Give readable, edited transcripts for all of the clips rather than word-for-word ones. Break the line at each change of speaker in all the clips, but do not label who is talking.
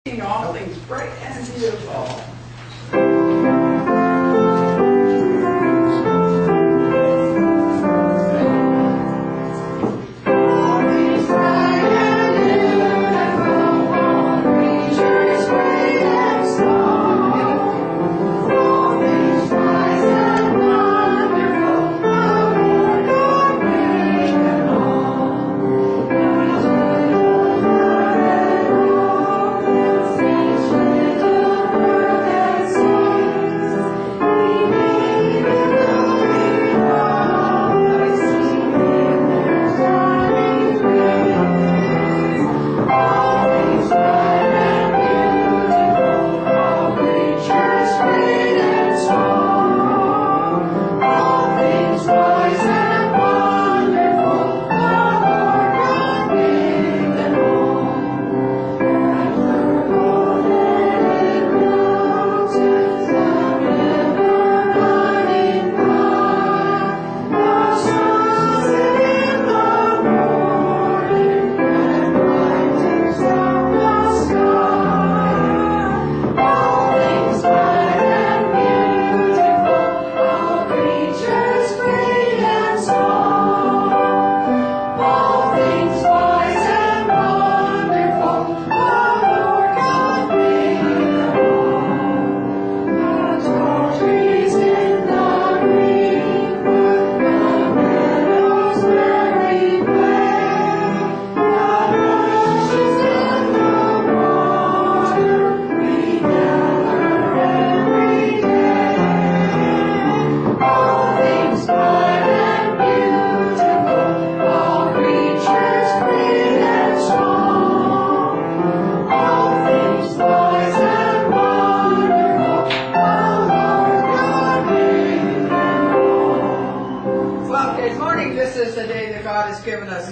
All things bright and beautiful.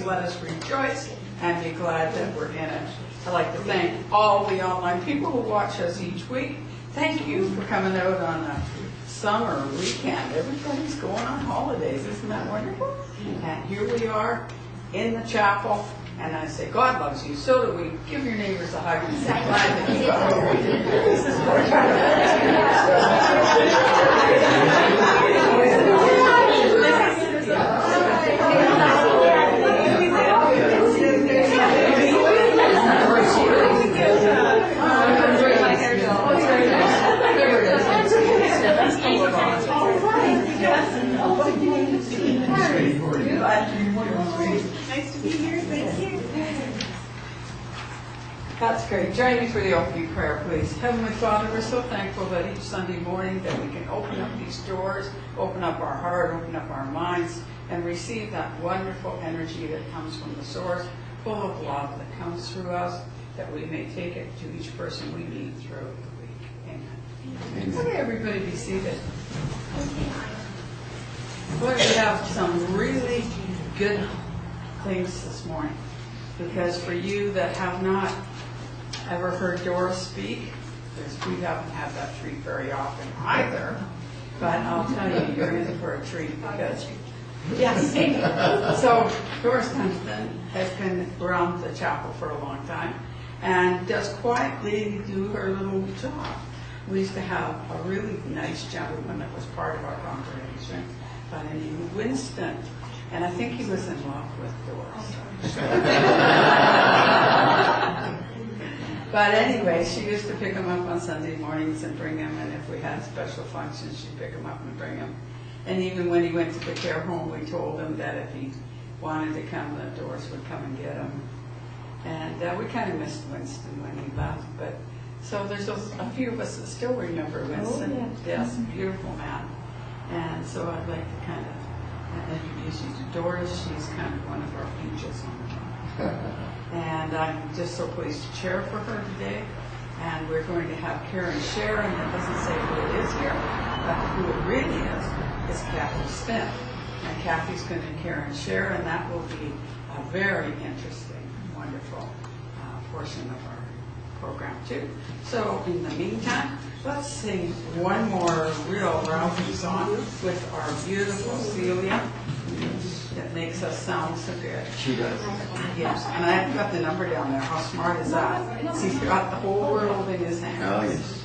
Let us rejoice and be glad that we're in it. I'd like to thank all the online people who watch us each week. Thank you for coming out on a summer weekend. Everybody's going on holidays. Isn't that wonderful? And here we are in the chapel. And I say, God loves you. So do we. Give your neighbors a hug and say, glad that you got over here. This is
Nice to be here. Thank you.
That's great. Join me for the opening prayer, please. Heavenly Father, we're so thankful that each Sunday morning that we can open up these doors, open up our heart, open up our minds, and receive that wonderful energy that comes from the source, full of love that comes through us, that we may take it to each person we meet through the week. Amen. Let everybody be seated. Lord, we have some really good things this morning, because for you that have not ever heard Doris speak, because we haven't had that treat very often either, but I'll tell you, you're in for a treat, because yes. So Doris has been around the chapel for a long time and does quietly do her little job. We used to have a really nice gentleman that was part of our congregation by the name of Winston, and I think he was in love with Doris. But anyway, she used to pick him up on Sunday mornings and bring him, and if we had special functions, she'd pick him up and bring him. And even when he went to the care home, we told him that if he wanted to come, that Doris would come and get him. And we kind of missed Winston when he left, but so there's a few of us that still remember Winston.
Oh, yeah.
Yes, beautiful man. And so I'd like to kind of introduce you to Doris. She's kind of one of our angels on the rock. And I'm just so pleased to chair for her today. And we're going to have Karen share, and it doesn't say who it is here, but who it really is Kathy Smith. And Kathy's going to Karen share, and that will be a very interesting, wonderful portion of our program too. So in the meantime, let's sing one more real Ralphie song with our beautiful Celia. that makes us sound so good.
She does.
Yes, and I've got the number down there. How smart is that? He's got the whole world in his hands.
Oh, yes.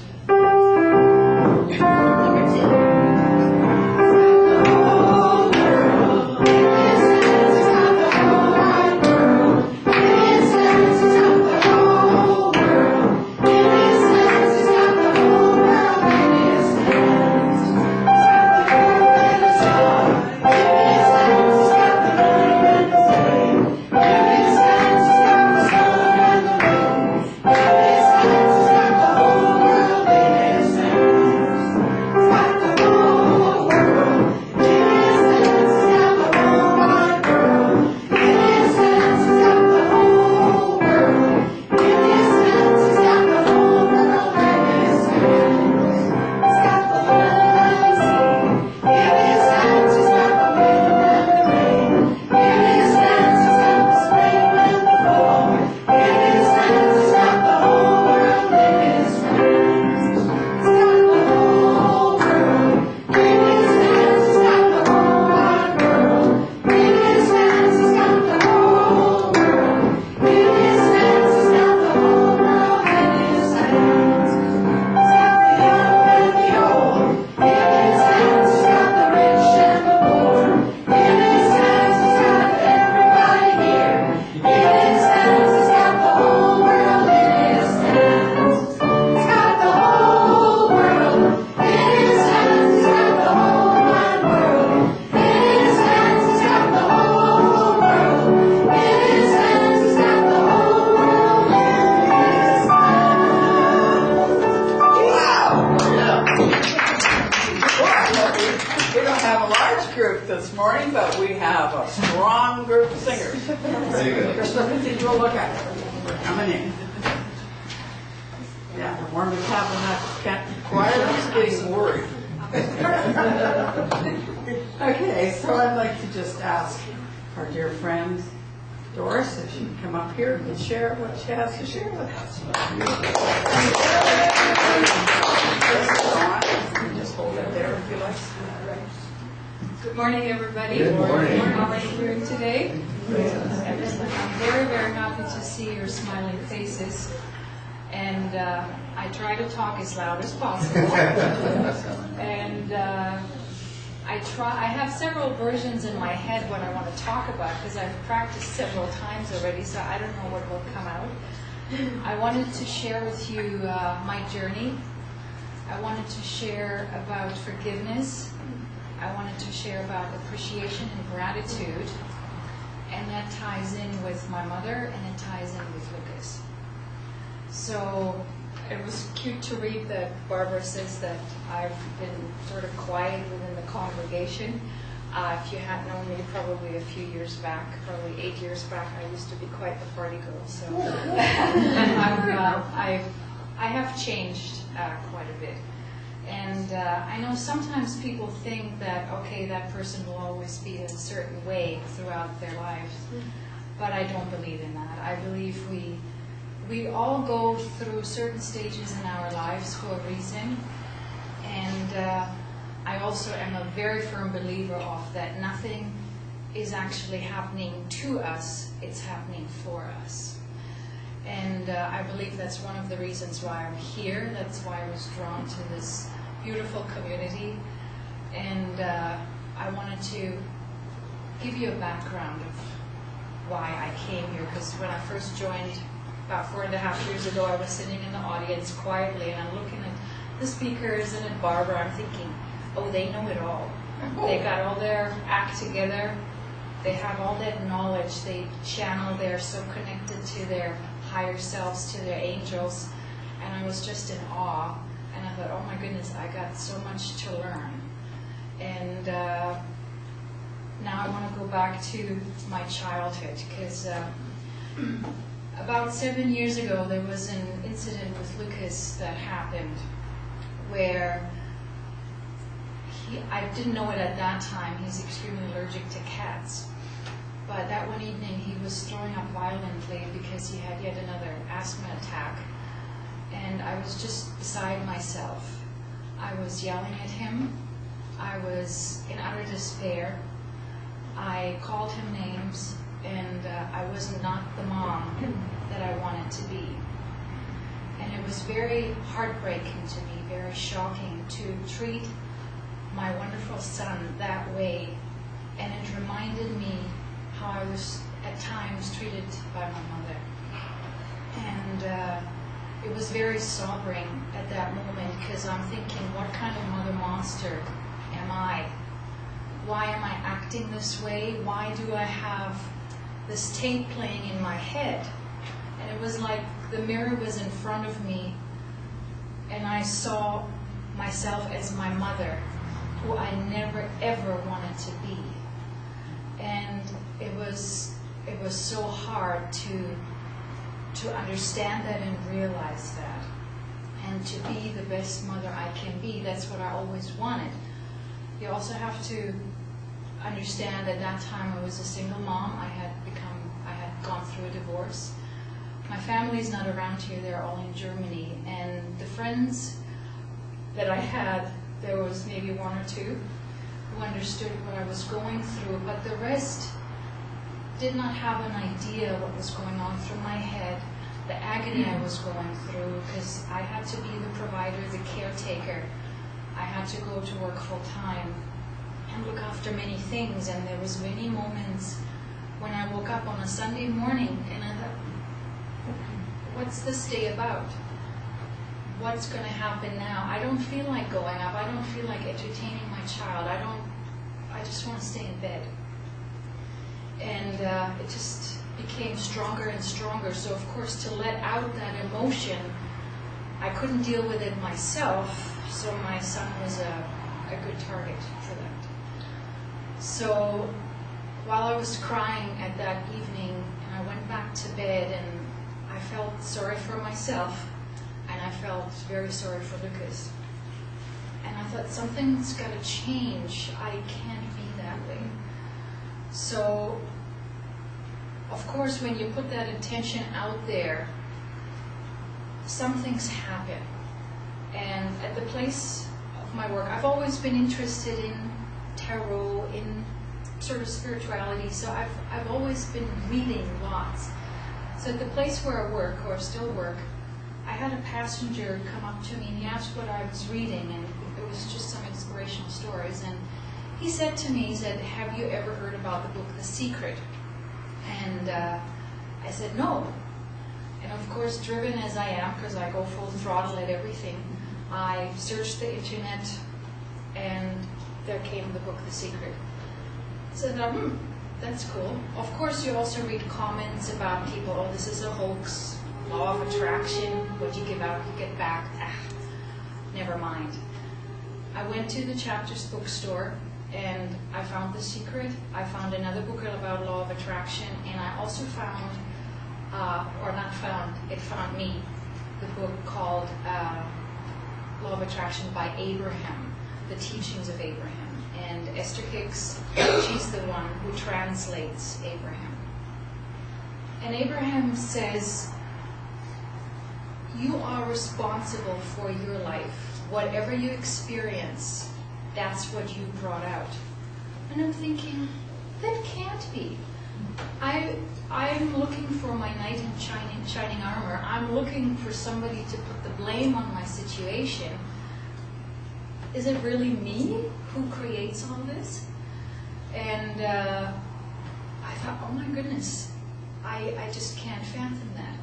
Okay, so I'd like to just ask our dear friend Doris if she can come up here and share what she has to share with us. Just hold it there if you like.
Good morning, everybody.
Good morning.
How are you doing today? I'm very, very happy to see your smiling faces. And I try to talk as loud as possible. And I have several versions in my head what I want to talk about because I've practiced several times already, so I don't know what will come out. I wanted to share with you my journey. I wanted to share about forgiveness. I wanted to share about appreciation and gratitude. And that ties in with my mother and it ties in with Lucas. So it was cute to read that Barbara says that I've been sort of quiet within the congregation. If you had known me probably a few years back, probably 8 years back, I used to be quite the party girl. So I have changed quite a bit. And I know sometimes people think that, okay, that person will always be in a certain way throughout their lives. But I don't believe in that. I believe we all go through certain stages in our lives for a reason. And I also am a very firm believer of that nothing is actually happening to us, it's happening for us. And I believe that's one of the reasons why I'm here. That's why I was drawn to this beautiful community. And I wanted to give you a background of why I came here. Because when I first joined about 4.5 years ago, I was sitting in the audience quietly, and I'm looking at the speakers and at Barbara. I'm thinking, oh, they know it all. They got all their act together. They have all that knowledge. They channel. They're so connected to their higher selves, to their angels. And I was just in awe. And I thought, oh my goodness, I got so much to learn. And now I want to go back to my childhood, because about 7 years ago there was an incident with Lucas that happened where I didn't know it at that time, he's extremely allergic to cats. But that one evening he was throwing up violently because he had yet another asthma attack. And I was just beside myself. I was yelling at him. I was in utter despair. I called him names, and I was not the mom that I wanted to be. And it was very heartbreaking to me, very shocking to treat my wonderful son that way. And it reminded me how I was at times treated by my mother. And it was very sobering at that moment, because I'm thinking, what kind of mother monster am I? Why am I acting this way? Why do I have this tape playing in my head? And it was like the mirror was in front of me, and I saw myself as my mother, who I never ever wanted to be. And it was so hard to understand that and realize that, and to be the best mother I can be. That's what I always wanted. You also have to understand at that time I was a single mom. I had gone through a divorce. My family is not around here, they're all in Germany, and the friends that I had, there was maybe one or two who understood what I was going through, but the rest did not have an idea what was going on through my head, the agony I was going through, because I had to be the provider, the caretaker. I had to go to work full time and look after many things, and there was many moments when I woke up on a Sunday morning and I thought, what's this day about? What's going to happen now? I don't feel like going up. I don't feel like entertaining my child. I just want to stay in bed. And it just became stronger and stronger. So of course, to let out that emotion, I couldn't deal with it myself, so my son was a good target for that. So while I was crying at that evening, and I went back to bed, and I felt sorry for myself, and I felt very sorry for Lucas. And I thought, something's got to change. I can't be that way. So, of course, when you put that intention out there, some things happen. And at the place of my work, I've always been interested in tarot, in sort of spirituality, so I've always been reading lots. So at the place where I work, or still work, I had a passenger come up to me and he asked what I was reading, and it was just some inspirational stories. And he said to me, he said, have you ever heard about the book The Secret? And I said, no. And of course, driven as I am, because I go full throttle at everything, I searched the internet, and there came the book The Secret. So I thought, that's cool. Of course, you also read comments about people, oh, this is a hoax, law of attraction, what you give out, you get back. Never mind. I went to the Chapters bookstore, and I found The Secret. I found another book about law of attraction, and I also found, or not found, it found me, the book called Law of Attraction by Abraham, The Teachings of Abraham. And Esther Hicks, she's the one who translates Abraham. And Abraham says, you are responsible for your life. Whatever you experience, that's what you brought out. And I'm thinking, that can't be. I'm looking for my knight in shining armor. I'm looking for somebody to put the blame on my situation. Is it really me who creates all this? And I thought, oh my goodness, I just can't fathom that.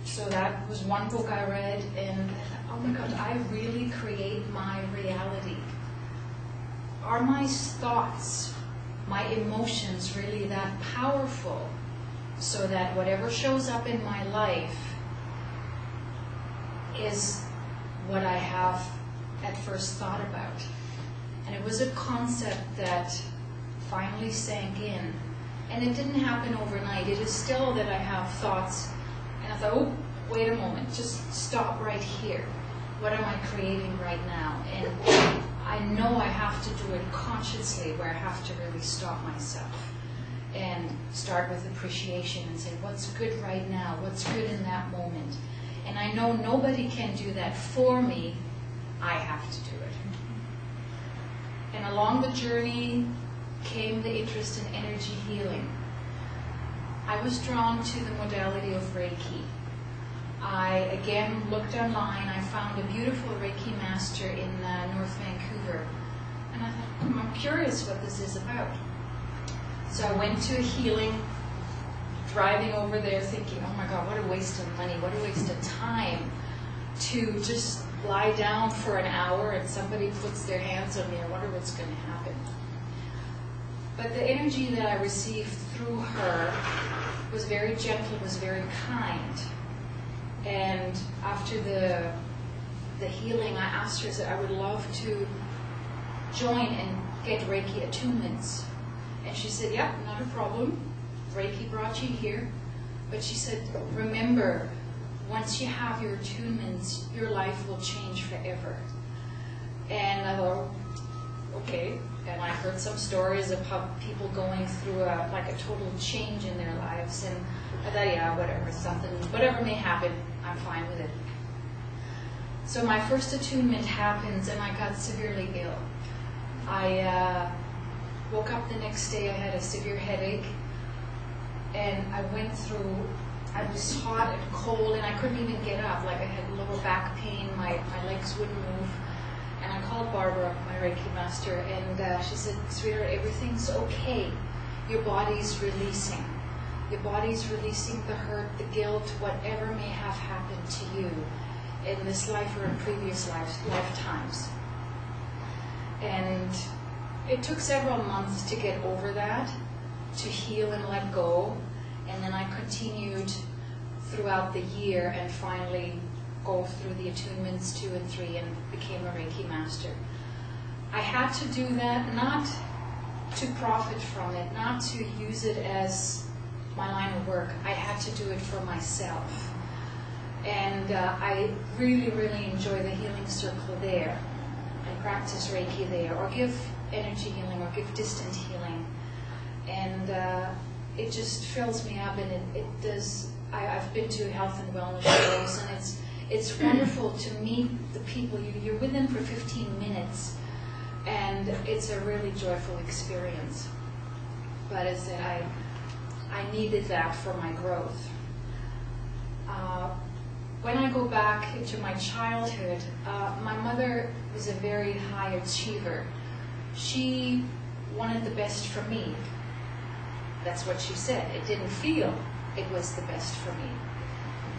So that was one book I read, and I thought, oh my God, I really create my reality. Are my thoughts, my emotions really that powerful, so that whatever shows up in my life is what I have at first thought about? And it was a concept that finally sank in. And it didn't happen overnight. It is still that I have thoughts, and I thought, oh, wait a moment, just stop right here. What am I creating right now? And I know I have to do it consciously, where I have to really stop myself and start with appreciation and say, what's good right now? What's good in that moment? And I know nobody can do that for me. I have to do it. And And along the journey came the interest in energy healing. I was drawn to the modality of Reiki. I again looked online. I found a beautiful Reiki master in North Vancouver. And I thought, I'm curious what this is about. So I went to a healing, driving over there thinking, oh my God, what a waste of money, what a waste of time to just lie down for an hour and somebody puts their hands on me. I wonder what's going to happen. But the energy that I received through her was very gentle, was very kind. And after the healing, I asked her, I said, I would love to join and get Reiki attunements. And she said, yeah, not a problem. Reiki brought you here. But she said, remember, once you have your attunements, your life will change forever. And I thought, okay. And I heard some stories of how people going through a total change in their lives. And I thought, yeah, whatever may happen, I'm fine with it. So my first attunement happens, and I got severely ill. I woke up the next day, I had a severe headache, and I was hot and cold, and I couldn't even get up. Like, I had lower back pain, my legs wouldn't move. And I called Barbara, my Reiki master, and she said, sweetheart, everything's okay. Your body's releasing. Your body's releasing the hurt, the guilt, whatever may have happened to you in this life or in previous lifetimes. And it took several months to get over that, to heal and let go. And then I continued throughout the year and finally go through the attunements 2 and 3 and became a Reiki master. I had to do that not to profit from it, not to use it as my line of work. I had to do it for myself. And I really, really enjoy the healing circle there and practice Reiki there, or give energy healing, or give distant healing. And it just fills me up, and it does. I've been to health and wellness shows, and it's wonderful to meet the people. You're with them for 15 minutes, and it's a really joyful experience. But as I said, I needed that for my growth. When I go back into my childhood, my mother was a very high achiever. She wanted the best for me. That's what she said. It didn't feel it was the best for me.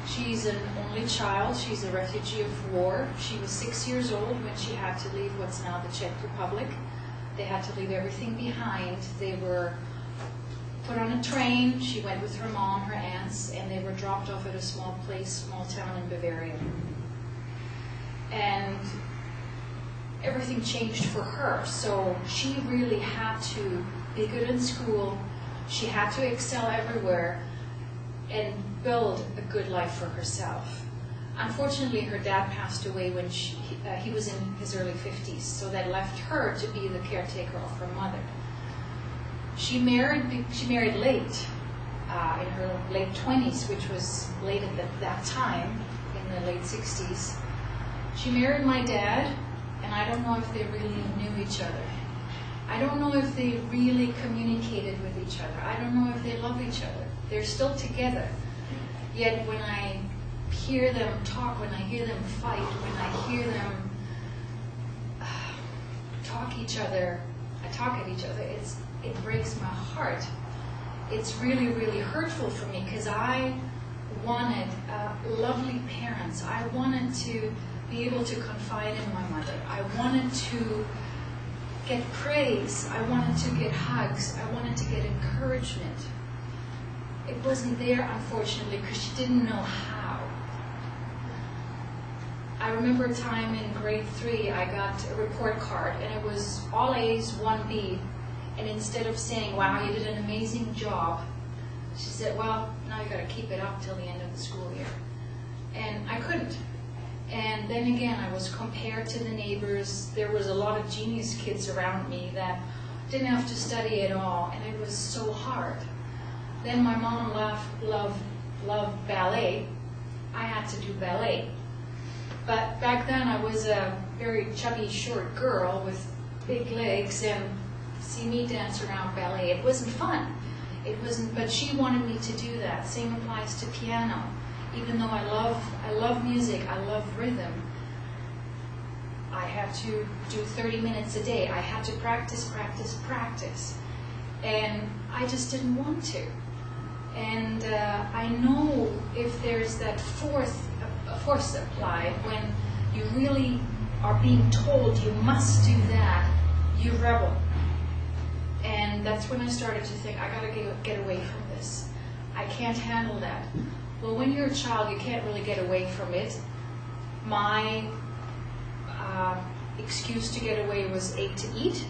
She's an only child. She's a refugee of war. She was 6 years old when she had to leave what's now the Czech Republic. They had to leave everything behind. They were put on a train. She went with her mom, her aunts, and they were dropped off at a small town in Bavaria. And everything changed for her. So she really had to be good in school. She had to excel everywhere and build a good life for herself. Unfortunately, her dad passed away when he was in his early 50s, so that left her to be the caretaker of her mother. She married late, in her late 20s, which was late at that time, in the late 60s. She married my dad, and I don't know if they really knew each other. I don't know if they really communicated with each other. I don't know if they love each other. They're still together. Yet when I hear them talk, when I hear them fight, when I hear them talk at each other, it breaks my heart. It's really, really hurtful for me, because I wanted lovely parents. I wanted to be able to confide in my mother. I wanted to get praise. I wanted to get hugs. I wanted to get encouragement. It wasn't there, unfortunately, because she didn't know how. I remember a time in grade 3, I got a report card, and it was all A's, 1 B. And instead of saying, wow, you did an amazing job, she said, well, now you got to keep it up till the end of the school year. And I couldn't. And then again, I was compared to the neighbors. There was a lot of genius kids around me that didn't have to study at all, and it was so hard. Then my mom loved ballet. I had to do ballet. But back then I was a very chubby, short girl with big legs and see me dance around ballet. It wasn't fun. It wasn't, but she wanted me to do that. Same applies to piano. Even though I love music, I love rhythm, I had to do 30 minutes a day. I had to practice. And I just didn't want to. And I know if there's that force applied, when you really are being told you must do that, you rebel. And that's when I started to think, I gotta get away from this. I can't handle that. Well, when you're a child, you can't really get away from it. My excuse to get away was A, to eat,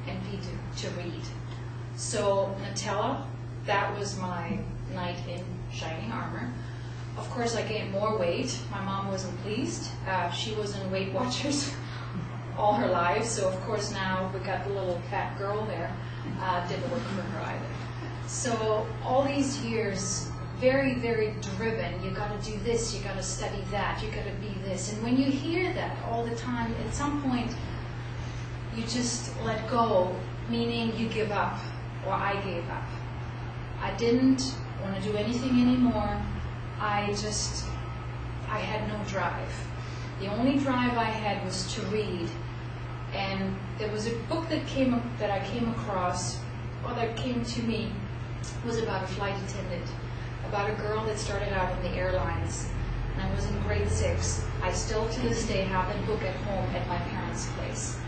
and B, to read. So Nutella, that was my knight in shining armor. Of course, I gained more weight. My mom wasn't pleased. She was in Weight Watchers all her life, so of course now we got the little fat girl there. Didn't work for her either. So all these years, very, very driven. You got to do this, you got to study that, you got to be this. And when you hear that all the time, at some point, you just let go, meaning you give up, or I gave up. I didn't want to do anything anymore. I had no drive. The only drive I had was to read. And there was a book that I came across, or that came to me, was about a flight attendant, about a girl that started out in the airlines. And I was in grade 6. I still to this day have that book at home at my parents' place.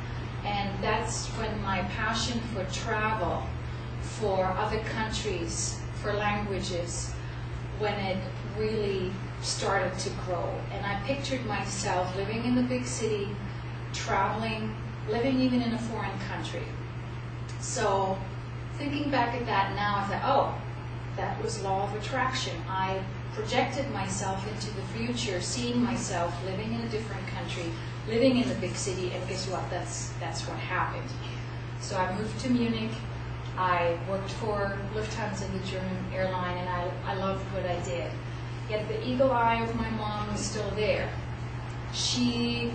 And that's when my passion for travel, for other countries, for languages, when it really started to grow. And I pictured myself living in the big city, traveling, living even in a foreign country. So thinking back at that now, I thought, oh, that was law of attraction. I projected myself into the future, seeing myself living in a different country, living in the big city, and guess what? That's what happened. So I moved to Munich. I worked for Lufthansa, the German airline, and I loved what I did. Yet the eagle eye of my mom was still there. She,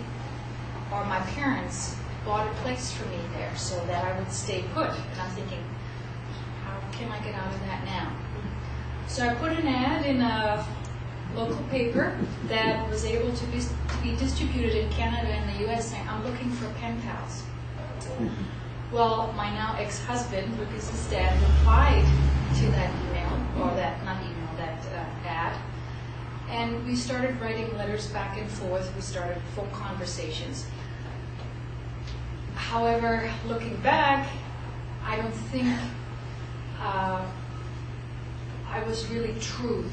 or my parents, bought a place for me there so that I would stay put. And I'm thinking, how can I get out of that now? So I put an ad in a local paper that was able to be distributed in Canada and the US saying, I'm looking for pen pals. Well, my now ex-husband, Lucas's dad, replied to that email, or that, not email, that ad. And we started writing letters back and forth. We started full conversations. However, looking back, I don't think I was really true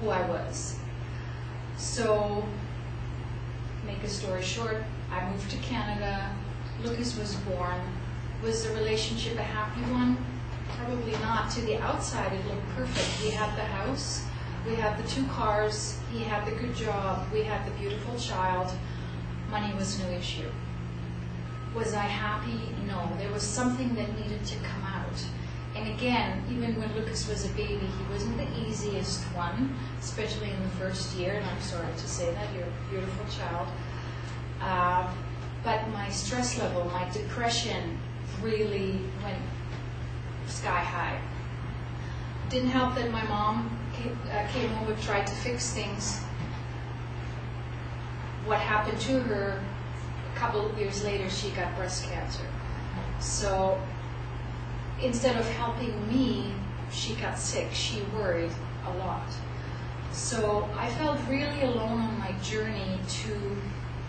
who I was. So, make a story short, I moved to Canada. Lucas was born. Was the relationship a happy one? Probably not. To the outside, it looked perfect. We had the house, we had the 2 cars, he had the good job, we had the beautiful child. Money was no issue. Was I happy? No. There was something that needed to come out. And again, even when Lucas was a baby, he wasn't the easiest one, especially in the first year, and I'm sorry to say that, you're a beautiful child. But my stress level, my depression really went sky high. Didn't help that my mom came over, tried to fix things. What happened to her, a couple of years later, she got breast cancer. So instead of helping me, she got sick. She worried a lot. So I felt really alone on my journey to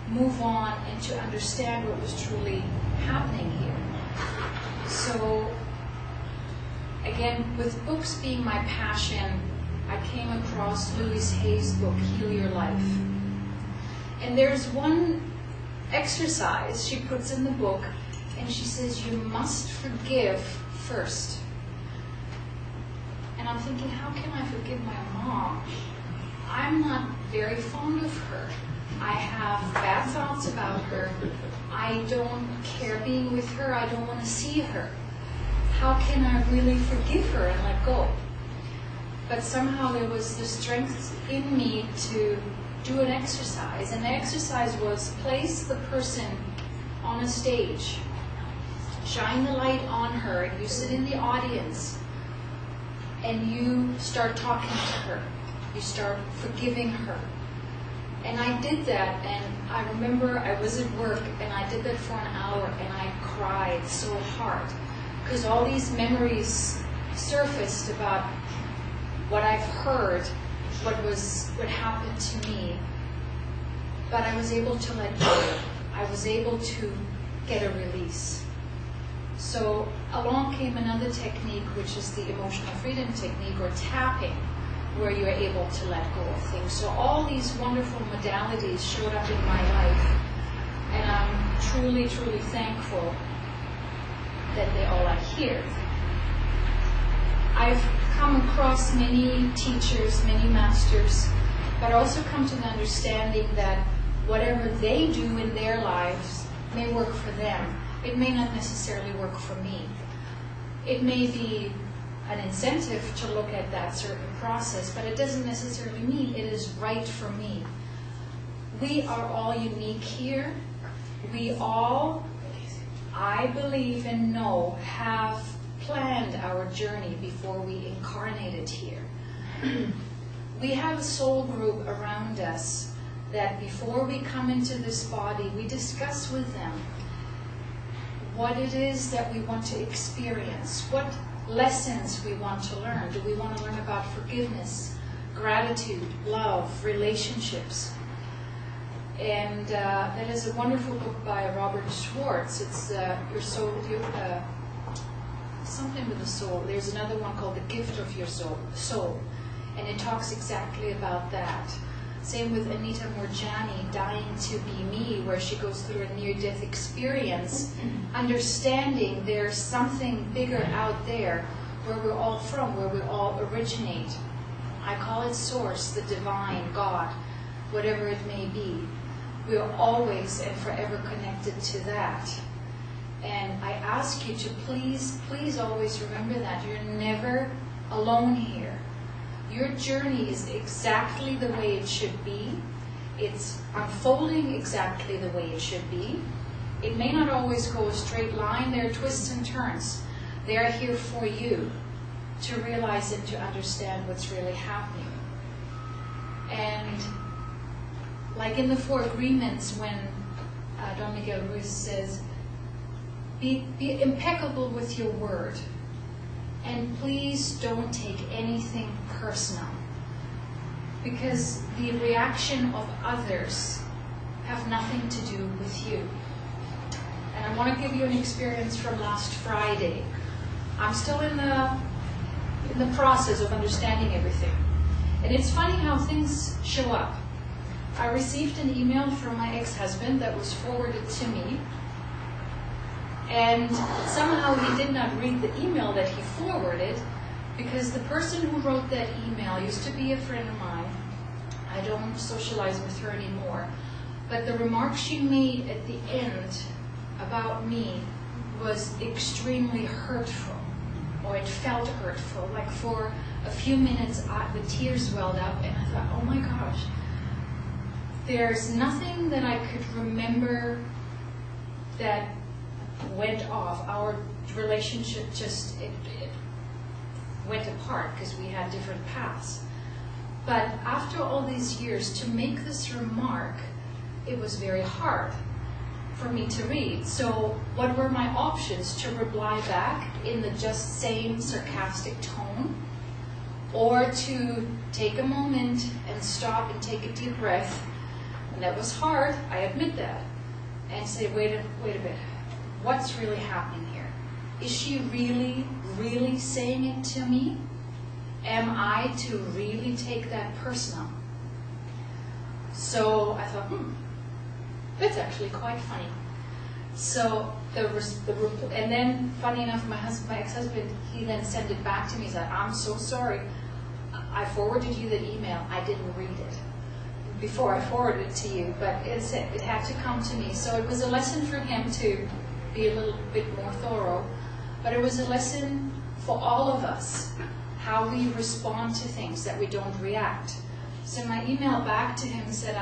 move on and to understand what was truly happening here. So again, with books being my passion, I came across Louise Hay's book, Heal Your Life. And there's one exercise she puts in the book, and she says, you must forgive first. And I'm thinking, how can I forgive my mom? I'm not very fond of her. I have bad thoughts about her. I don't care being with her. I don't want to see her. How can I really forgive her and let go? But somehow there was the strength in me to do an exercise. And the exercise was place the person on a stage shine the light on her, and you sit in the audience, and you start talking to her. You start forgiving her. And I did that, and I remember I was at work, and I did that for an hour, and I cried so hard, because all these memories surfaced about what I've heard, what happened to me. But I was able to let go. I was able to get a release. So along came another technique, which is the emotional freedom technique, or tapping, where you're able to let go of things. So all these wonderful modalities showed up in my life, and I'm truly, truly thankful that they all are here. I've come across many teachers, many masters, but also come to the understanding that whatever they do in their lives may work for them. It may not necessarily work for me. It may be an incentive to look at that certain process, but it doesn't necessarily mean it is right for me. We are all unique here. We all, I believe and know, have planned our journey before we incarnated here. We have a soul group around us that before we come into this body, we discuss with them what it is that we want to experience, what lessons we want to learn. Do we want to learn about forgiveness, gratitude, love, relationships? And that is a wonderful book by Robert Schwartz. It's Your Soul, something with the soul. There's another one called The Gift of Your Soul, and it talks exactly about that. Same with Anita Moorjani, Dying to Be Me, where she goes through a near-death experience, understanding there's something bigger out there where we're all from, where we all originate. I call it Source, the divine, God, whatever it may be. We're always and forever connected to that. And I ask you to please, please always remember that. You're never alone here. Your journey is exactly the way it should be. It's unfolding exactly the way it should be. It may not always go a straight line. There are twists and turns. They are here for you to realize and to understand what's really happening. And like in the Four Agreements, when Don Miguel Ruiz says, be impeccable with your word. And please don't take anything personal, because the reaction of others have nothing to do with you. And I want to give you an experience from last Friday. I'm still in the process of understanding everything. And it's funny how things show up. I received an email from my ex-husband that was forwarded to me. And somehow he did not read the email that he forwarded, because the person who wrote that email used to be a friend of mine. I don't socialize with her anymore. But the remark she made at the end about me was extremely hurtful, or it felt hurtful. Like for a few minutes, the tears welled up, and I thought, oh my gosh, there's nothing that I could remember that went off. Our relationship just it went apart because we had different paths. But after all these years, to make this remark, it was very hard for me to read. So what were my options? To reply back in the just same sarcastic tone, or to take a moment and stop and take a deep breath. And that was hard, I admit that, and say, wait a bit. What's really happening here? Is she really, really saying it to me? Am I to really take that personal? So I thought, that's actually quite funny. So and then, funny enough, my ex-husband, he then sent it back to me. He said, I'm so sorry. I forwarded you the email. I didn't read it before I forwarded it to you, but it had to come to me. So it was a lesson for him to be a little bit more thorough, but it was a lesson for all of us, how we respond to things, that we don't react. So my email back to him said,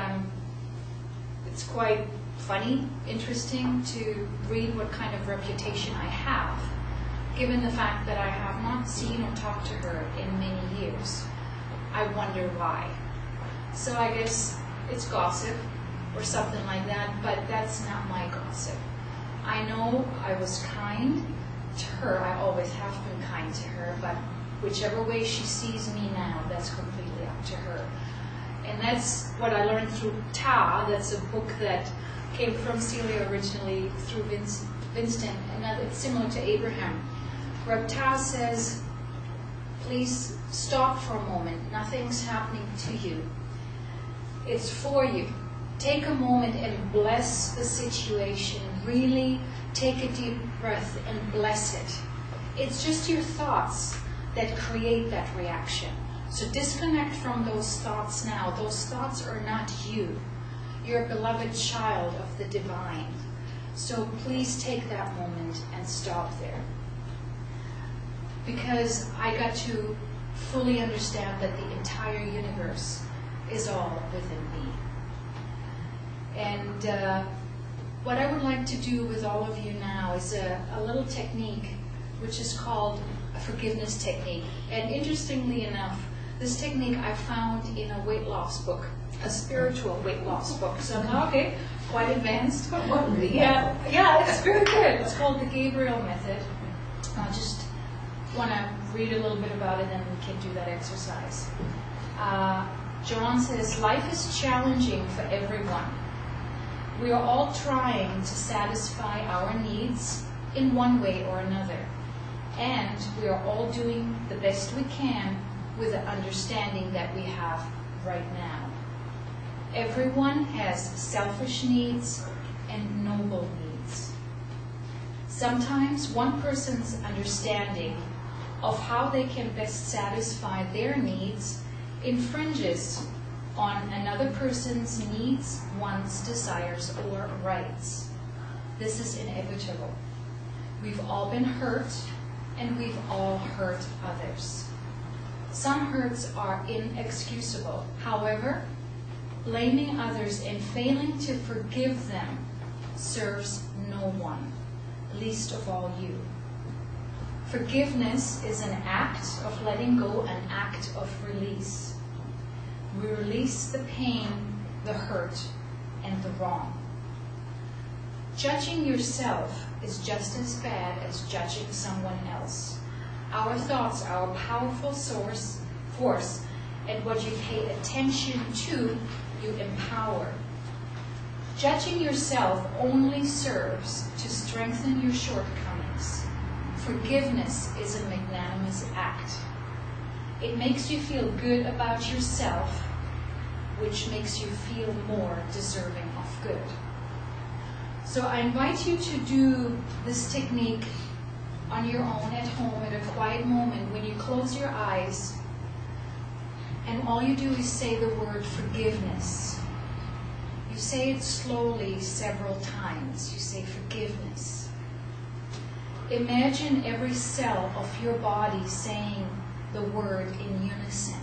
it's quite funny, interesting to read what kind of reputation I have, given the fact that I have not seen or talked to her in many years. I wonder why. So I guess it's gossip or something like that, but that's not my gossip. I know I was kind to her. I always have been kind to her, but whichever way she sees me now, that's completely up to her. And that's what I learned through Ta. That's a book that came from Celia originally through Winston, and it's similar to Abraham, where Ta says, please stop for a moment. Nothing's happening to you. It's for you. Take a moment and bless the situation. Really take a deep breath and bless it. It's just your thoughts that create that reaction. So disconnect from those thoughts now. Those thoughts are not you. You're a beloved child of the divine. So please take that moment and stop there. Because I got to fully understand that the entire universe is all within me. And what I would like to do with all of you now is a little technique which is called a forgiveness technique. And interestingly enough, this technique I found in a weight loss book, a spiritual weight loss book. So I'm like, okay, quite advanced. Yeah, it's very good. It's called the Gabriel Method. I just want to read a little bit about it, and then we can do that exercise. John says, life is challenging for everyone. We are all trying to satisfy our needs in one way or another. And we are all doing the best we can with the understanding that we have right now. Everyone has selfish needs and noble needs. Sometimes one person's understanding of how they can best satisfy their needs infringes on another person's needs, wants, desires, or rights. This is inevitable. We've all been hurt, and we've all hurt others. Some hurts are inexcusable. However, blaming others and failing to forgive them serves no one, least of all you. Forgiveness is an act of letting go, an act of release. We release the pain, the hurt, and the wrong. Judging yourself is just as bad as judging someone else. Our thoughts are a powerful force, and what you pay attention to, you empower. Judging yourself only serves to strengthen your shortcomings. Forgiveness is a magnanimous act. It makes you feel good about yourself, which makes you feel more deserving of good. So I invite you to do this technique on your own at home at a quiet moment when you close your eyes, and all you do is say the word forgiveness. You say it slowly several times. You say forgiveness. Imagine every cell of your body saying the word in unison,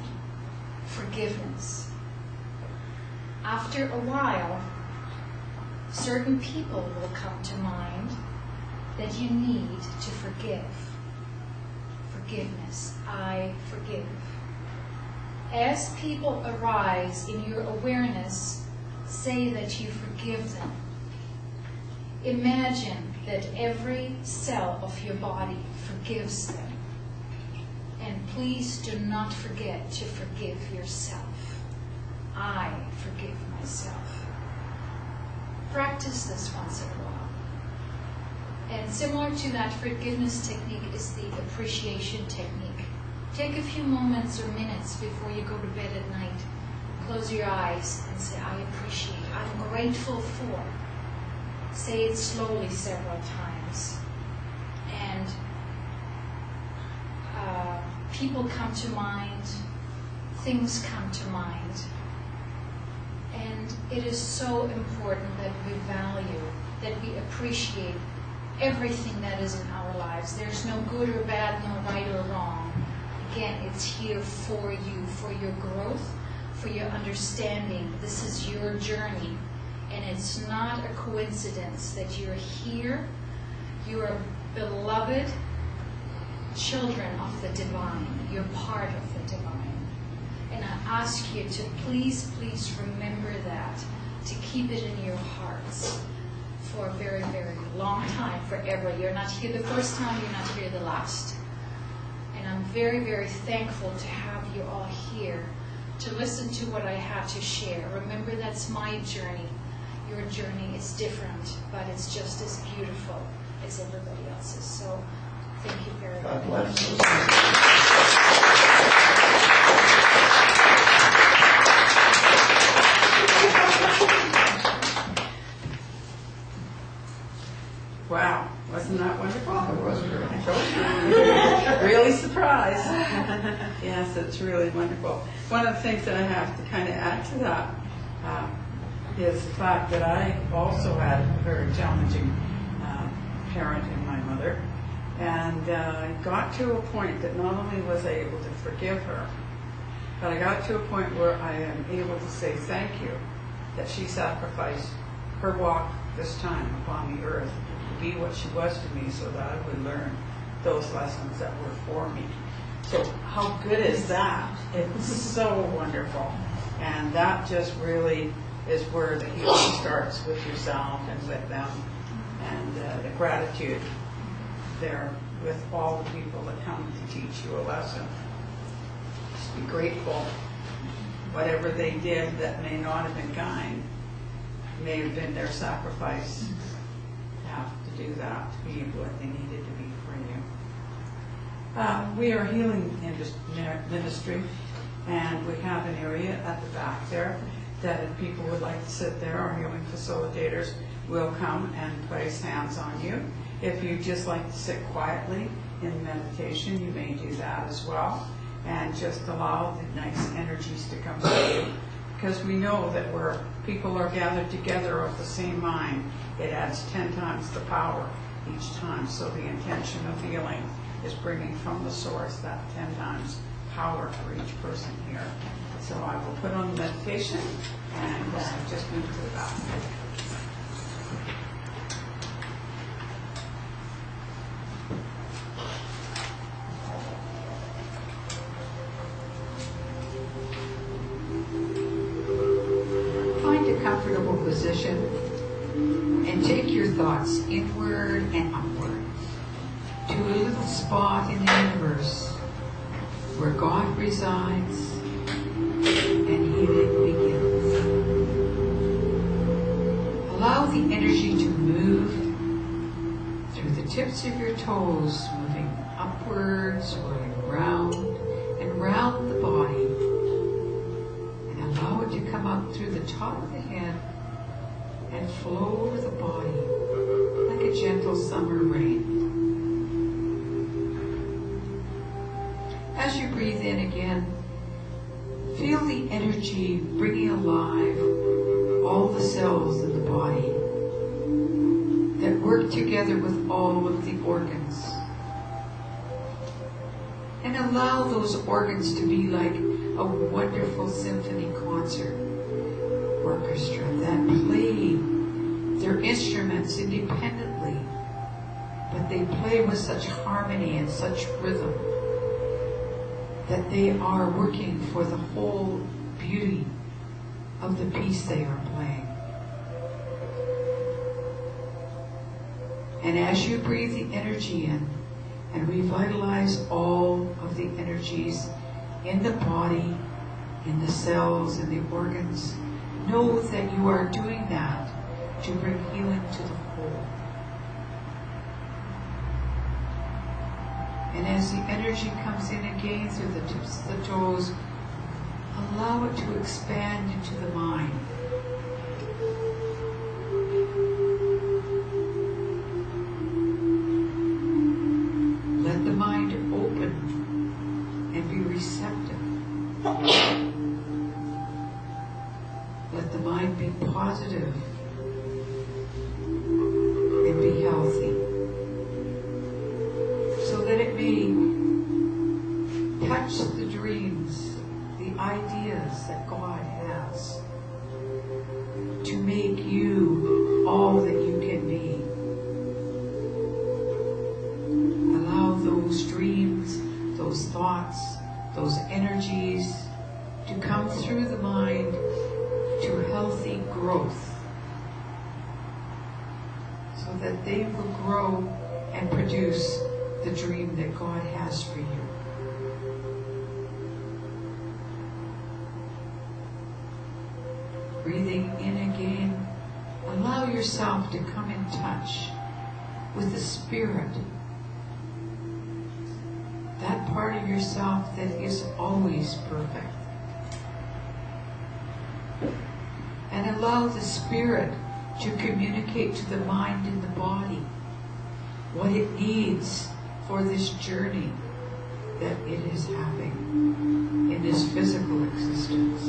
forgiveness. After a while, certain people will come to mind that you need to forgive. Forgiveness. I forgive. As people arise in your awareness, say that you forgive them. Imagine that every cell of your body forgives them. And please do not forget to forgive yourself. I forgive myself. Practice this once in a while. And similar to that forgiveness technique is the appreciation technique. Take a few moments or minutes before you go to bed at night. Close your eyes and say, I appreciate, I'm grateful for. Say it slowly several times. And people come to mind, things come to mind. And it is so important that we value, that we appreciate everything that is in our lives. There's no good or bad, no right or wrong. Again, it's here for you, for your growth, for your understanding. This is your journey, And it's not a coincidence that you're here. You are beloved children of the divine. You're part of the divine. And I ask you to please, please remember that, to keep it in your hearts for a very, very long time, forever. You're not here the first time, you're not here the last. And I'm very, very thankful to have you all here to listen to what I have to share. Remember, that's my journey. Your journey is different, but it's just as beautiful as everybody else's. So thank you very much.
God bless you.
Wow, wasn't that wonderful?
It was great.
I told you. Really surprised. Yes, it's really wonderful. One of the things that I have to kind of add to that is the fact that I also had a very challenging parent in my mother. And I got to a point that not only was I able to forgive her, but I got to a point where I am able to say thank you that she sacrificed her walk this time upon the earth to be what she was to me so that I would learn those lessons that were for me. So how good is that? It's so wonderful. And that just really is where the healing starts, with yourself and with them. And the gratitude there with all the people that come to teach you a lesson. Just be grateful. Whatever they did that may not have been kind, may have been their sacrifice to have to do that, to be what they needed to be for you. We are healing ministry, and we have an area at the back there that if people would like to sit there, our healing facilitators will come and place hands on you. If you just like to sit quietly in meditation, you may do that as well, and just allow the nice energies to come to you. Because we know that where people are gathered together of the same mind, it adds 10 times the power each time. So the intention of healing is bringing from the source that 10 times power for each person here. So I will put on the meditation and just move to the back.
Find a comfortable position and take your thoughts inward and upward to a little spot in the universe where God resides and healing begins. Allow the energy to move through the tips of your toes, moving upwards, swirling round and round the body. Allow it to come up through the top of the head and flow over the body like a gentle summer rain. As you breathe in again, feel the energy bringing alive all the cells in the body that work together with all of the organs. And allow those organs to be like a wonderful symphony concert orchestra that play their instruments independently, but they play with such harmony and such rhythm that they are working for the whole beauty of the piece they are playing. And as you breathe the energy in and revitalize all of the energies in the body, in the cells, in the organs, know that you are doing that to bring healing to the whole. And as the energy comes in again through the tips of the toes, allow it to expand into the mind. Let the mind open and be receptive. Let the mind be positive and be healthy, so that it may touch the dreams, the ideas that God has to make you thoughts, those energies to come through the mind to healthy growth, so that they will grow and produce the dream that God has for you. Breathing in again, allow yourself to come in touch with the Spirit, that part of yourself that is always perfect. And allow the Spirit to communicate to the mind and the body what it needs for this journey that it is having in this physical existence.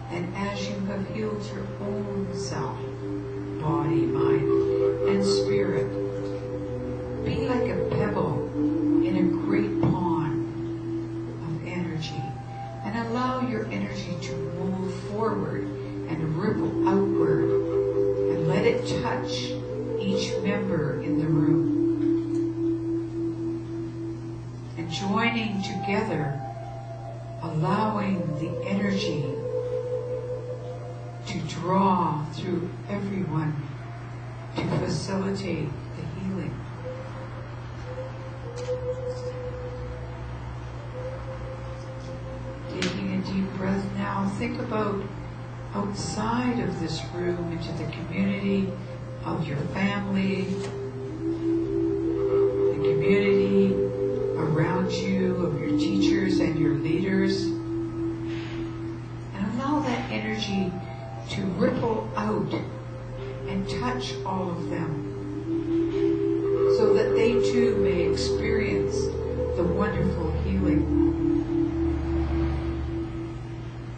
And as you have healed your own self, body, mind, and spirit, be like a pebble in a great pond of energy, and allow your energy to move forward and ripple outward, and let it touch each member in the room. And joining together, allowing the energy to draw through everyone to facilitate the healing. Taking a deep breath now, think about outside of this room, into the community of your family, the community around you, of your teachers and your leaders, and allow that energy to ripple out and touch all of them, so that they too may experience the wonderful healing,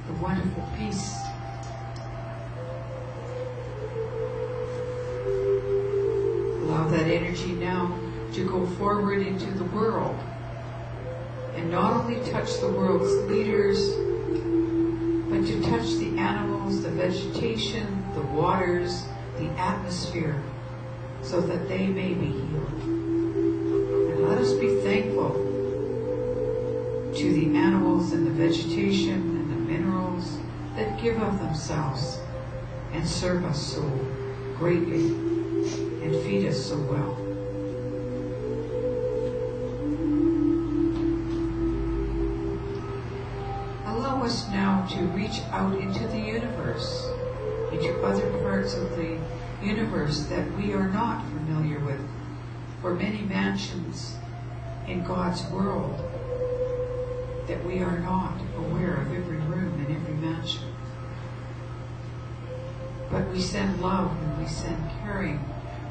the wonderful peace. Allow that energy now to go forward into the world, and not only touch the world's leaders, but to touch the animals, the vegetation, the waters, the atmosphere, so that they may be healed. And let us be thankful to the animals and the vegetation and the minerals that give of themselves and serve us so greatly and feed us so well. Allow us now to reach out into the universe, into other parts of the universe that we are not familiar with, for many mansions in God's world that we are not aware of every room and every mansion. But we send love and we send caring,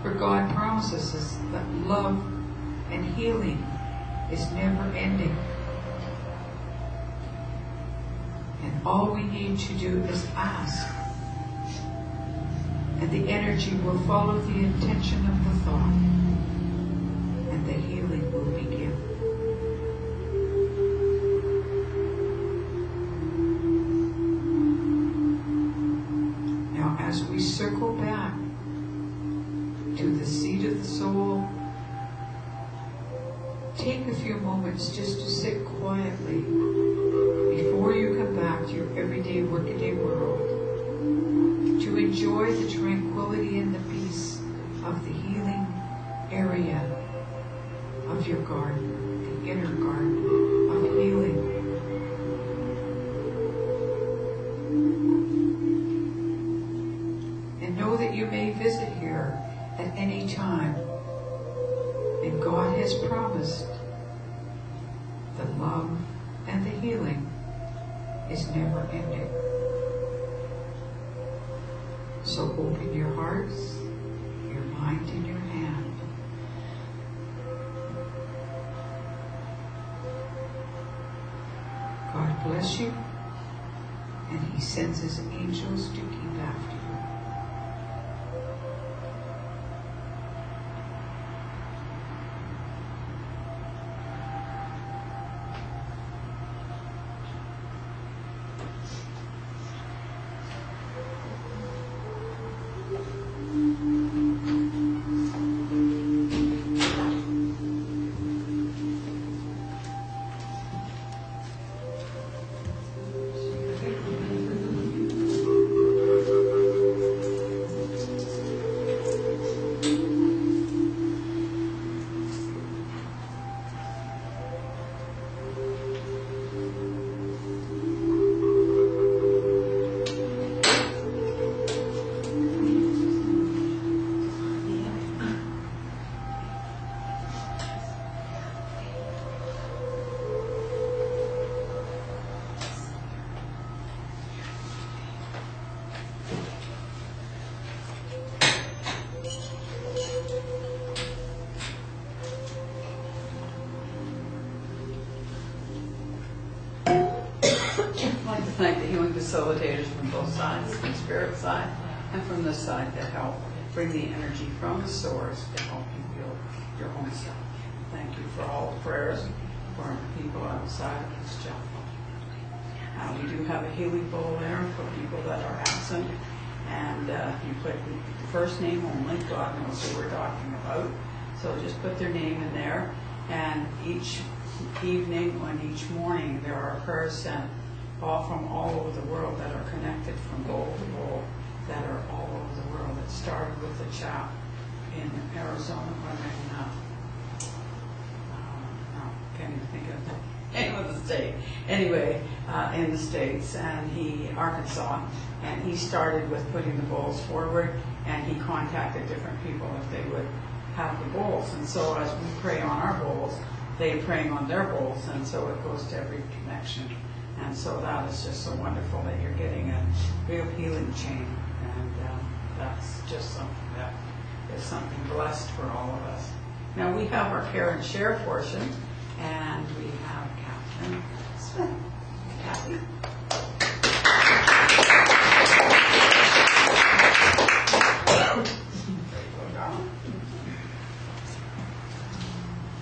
for God promises us that love and healing is never ending. And all we need to do is ask, and the energy will follow the intention of the thought, and the healing will begin. Now, as we circle back to the seat of the soul, take a few moments just to sit quietly before you come back to your everyday workaday world, to enjoy the tranquility and the peace of the healing area of your garden, the inner garden of healing. And know that you may visit here at any time, and God has promised the love and the healing is never ending. So open your hearts, your mind, and your hand. God bless you, and He sends His angels to keep after you.
facilitators from both sides, from the spirit side and from this side, that help bring the energy from the source to help you build your own self. Thank you for all the prayers for people outside of this chapel. We do have a healing bowl there for people that are absent, and you put the first name only. God knows who we're talking about. So just put their name in there, and each evening and each morning there are prayers sent all from all over the world that are connected from bowl to bowl, that are all over the world. It started with a chap in Arizona, can't even think of the name of the state. Anyway, in the States, and Arkansas, and he started with putting the bowls forward, and he contacted different people if they would have the bowls. And so as we pray on our bowls, they praying on their bowls, and so it goes to every connection. And so that is just so wonderful that you're getting a real healing chain, and that's just something that is something blessed for all of us. Now we have our care and share portion, and we have Catherine Smith. Kathy.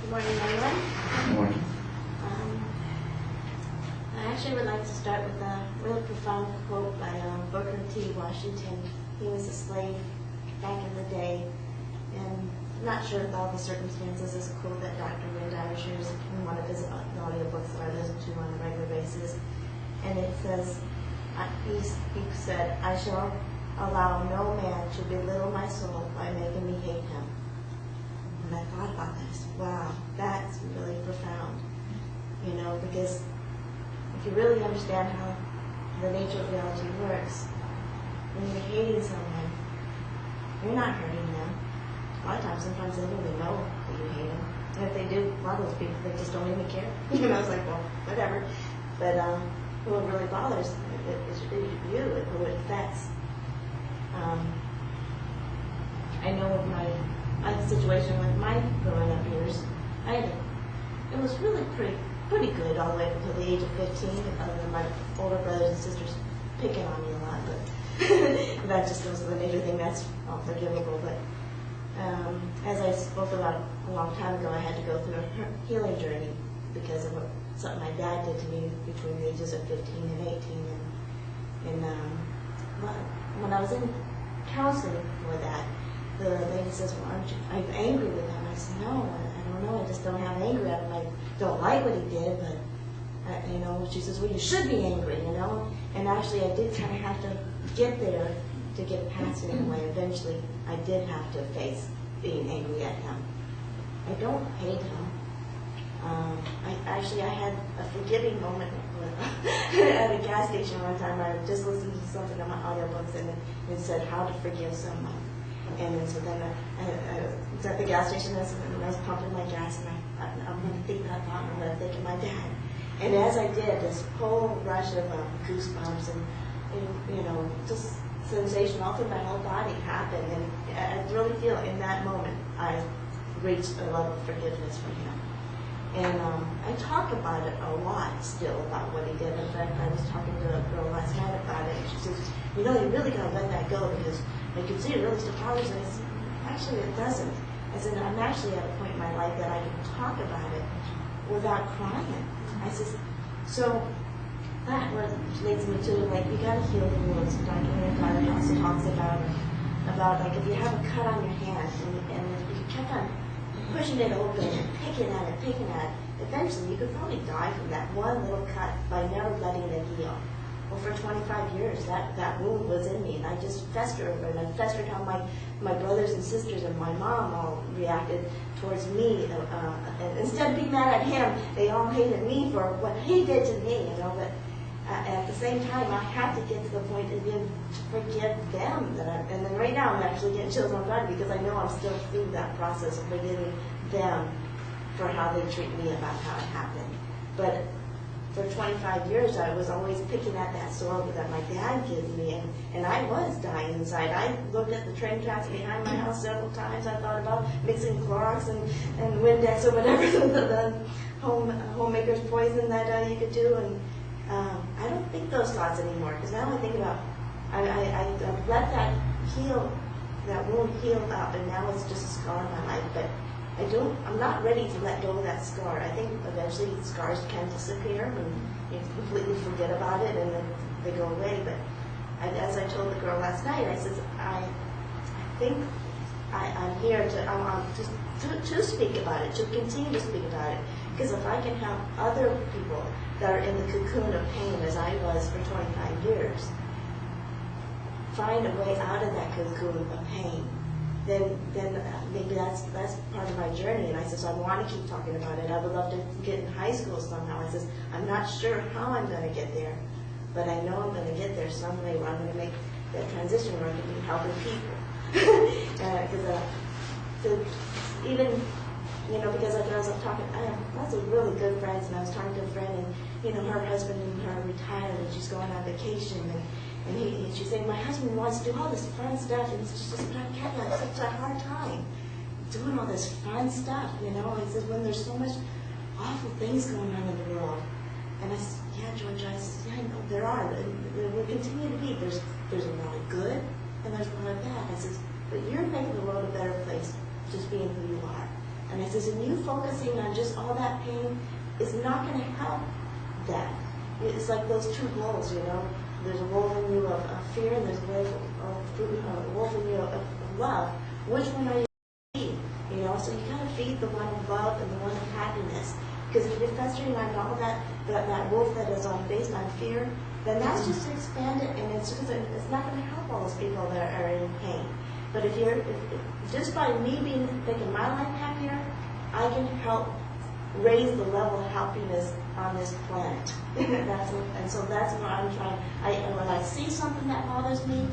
Good morning, everyone.
Good morning.
I actually would like to start with a really profound quote by Booker T. Washington. He was a slave back in the day, and I'm not sure with all the circumstances. It's a quote that Dr. Leonard shares in one of his audiobooks that I listen to on a regular basis. And it says, he said, "I shall allow no man to belittle my soul by making me hate him." And I thought about that. I said, wow, that's really profound. You know, because if you really understand how the nature of reality works, when you're hating someone, you're not hurting them. A lot of times, sometimes they don't even know that you hate them. And if they do, a lot of those people, they just don't even care. You know, it's like, well, whatever. But who it really bothers is you, and who it affects. I know with my situation with my growing up years, it was really pretty good all the way up until the age of 15, other than my older brothers and sisters picking on me a lot. But that just goes to the nature thing, that's unforgivable. But as I spoke about a long time ago, I had to go through a healing journey because of something my dad did to me between the ages of 15 and 18. And when I was in counseling for that, the lady says, "Well, aren't you angry with him?" I said, "No, I don't know. I just don't have anger at him. I don't like what he did, but you know." She says, "Well, you should be angry, you know." And actually, I did kind of have to get there to get past it in a way. Eventually, I did have to face being angry at him. I don't hate him. I had a forgiving moment at a gas station one time. I just listened to something on my audiobooks, and it said how to forgive someone. And so then I was at the gas station, and I was pumping my gas, and I'm going to think that thought, and I'm going to think of my dad. And as I did, this whole rush of goosebumps and you know, just sensation all through my whole body happened. And I really feel in that moment I reached a level of forgiveness from him. And I talk about it a lot still, about what he did. In fact, I was talking to a girl last night about it, and she says, "You know, you really got to let that go, because I can see it really still bothers me." I said, "Actually, it doesn't." I said, "I'm actually at a point in my life that I can talk about it without crying." I says, so that leads me to, like, you got to heal the wounds. Dr. Leonard also talks about like, if you have a cut on your hand, and if you kept on pushing it open and picking at it, eventually you could probably die from that one little cut by never letting it heal. Well, for 25 years, that wound was in me, and I just festered over it. And I festered how my brothers and sisters and my mom all reacted towards me. And instead of being mad at him, they all hated me for what he did to me, you know. But at the same time, I had to get to the point of being to forgive them. And then right now, I'm actually getting chills on my body, because I know I'm still through that process of forgiving them for how they treat me about how it happened. But for 25 years, I was always picking at that sore that my dad gave me, and I was dying inside. I looked at the train tracks behind my house several times. I thought about mixing Clorox and Windex or whatever the homemaker's poison that you could do, I don't think those thoughts anymore, because now I think about, I've let that wound heal up, and now it's just a scar in my life. But I'm not ready to let go of that scar. I think eventually scars can disappear and you completely forget about it and then they go away. But as I told the girl last night, I said, I think I'm here to speak about it, to continue to speak about it. Because if I can help other people that are in the cocoon of pain, as I was for 25 years, find a way out of that cocoon of pain, then maybe that's part of my journey. And I said, so I want to keep talking about it. I would love to get in high school somehow. I says, I'm not sure how I'm going to get there, but I know I'm going to get there some way where I'm going to make that transition where I can be helping people. Because even, because I was talking, I have lots of really good friends, and I was talking to a friend, and, her husband and her are retired, and she's going on vacation, and she's saying, my husband wants to do all this fun stuff, and it's just, but I can't have such a hard time doing all this fun stuff, He says, when there's so much awful things going on in the world. And I said, yeah, George, I said, yeah, I know there are, and there will continue to be. There's a lot of good, and there's a lot of bad. I says, but you're making the world a better place just being who you are. And I says, and you focusing on just all that pain is not going to help that. It's like those two wolves, There's a wolf in you of fear, and there's a wolf in you of love. Which one are you feed? So you got to feed the one of love and the one of happiness. Because if you're festering on all that wolf that is based on fear, then that's just to expand it, and it's not going to help all those people that are in pain. But if just by me making my life happier, I can help raise the level of happiness on this planet. And so that's what I'm trying. When I see something that bothers me,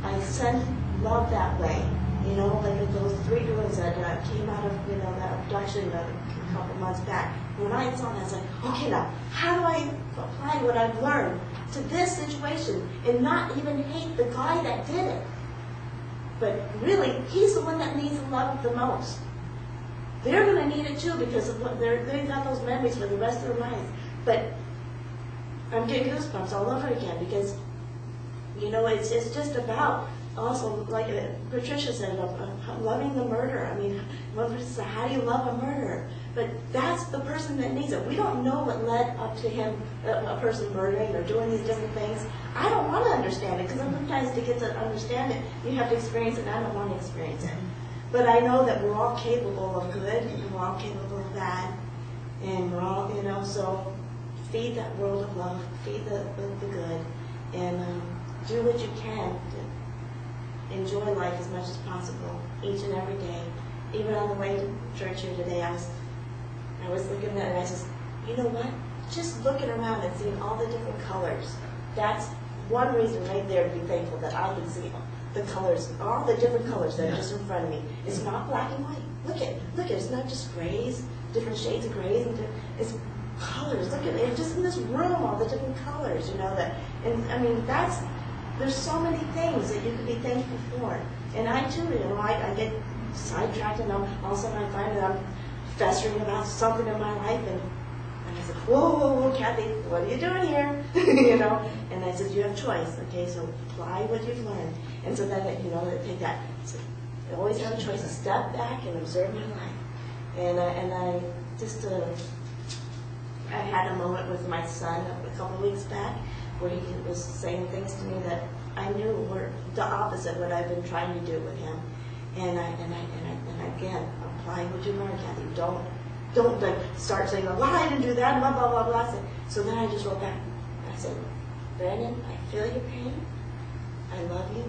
I send love that way. Like those 3 girls that came out of that abduction a couple months back. When I saw that, I was like, okay, now how do I apply what I've learned to this situation and not even hate the guy that did it? But really, he's the one that needs the love the most. They're going to need it too, because they've got those memories for the rest of their lives. But I'm getting goosebumps all over again, because it's just about also, like Patricia said, loving the murderer. I mean, one person said, how do you love a murderer? But that's the person that needs it. We don't know what led up to him, a person murdering or doing these different things. I don't want to understand it, because sometimes to get to understand it, you have to experience it, and I don't want to experience it. But I know that we're all capable of good, and we're all capable of bad, and we're all, so feed that world of love, feed the good, and do what you can to enjoy life as much as possible, each and every day. Even on the way to church here today, I was looking at it, and I said, you know what? Just looking around and seeing all the different colors, that's one reason right there to be thankful that I can see the colors, all the different colors that are just in front of me. It's not black and white. Look at it. It's not just grays, different shades of grays, and it's colors. Look at it. Just in this room, all the different colors, there's so many things that you could be thankful for. And I too, I get sidetracked, and all of a sudden I find that I'm festering about something in my life, and I said, whoa, Kathy, what are you doing here? And I said, you have choice, okay, so apply what you've learned. And so then, take that. So I always have a choice to step back and observe my life. And I just, I had a moment with my son a couple of weeks back where he was saying things to me that I knew were the opposite of what I've been trying to do with him. And again, apply what you learned, Kathy. Don't like start saying, well, I didn't do that, blah, blah, blah, blah. So then I just wrote back. I said, Brandon, I feel your pain. I love you.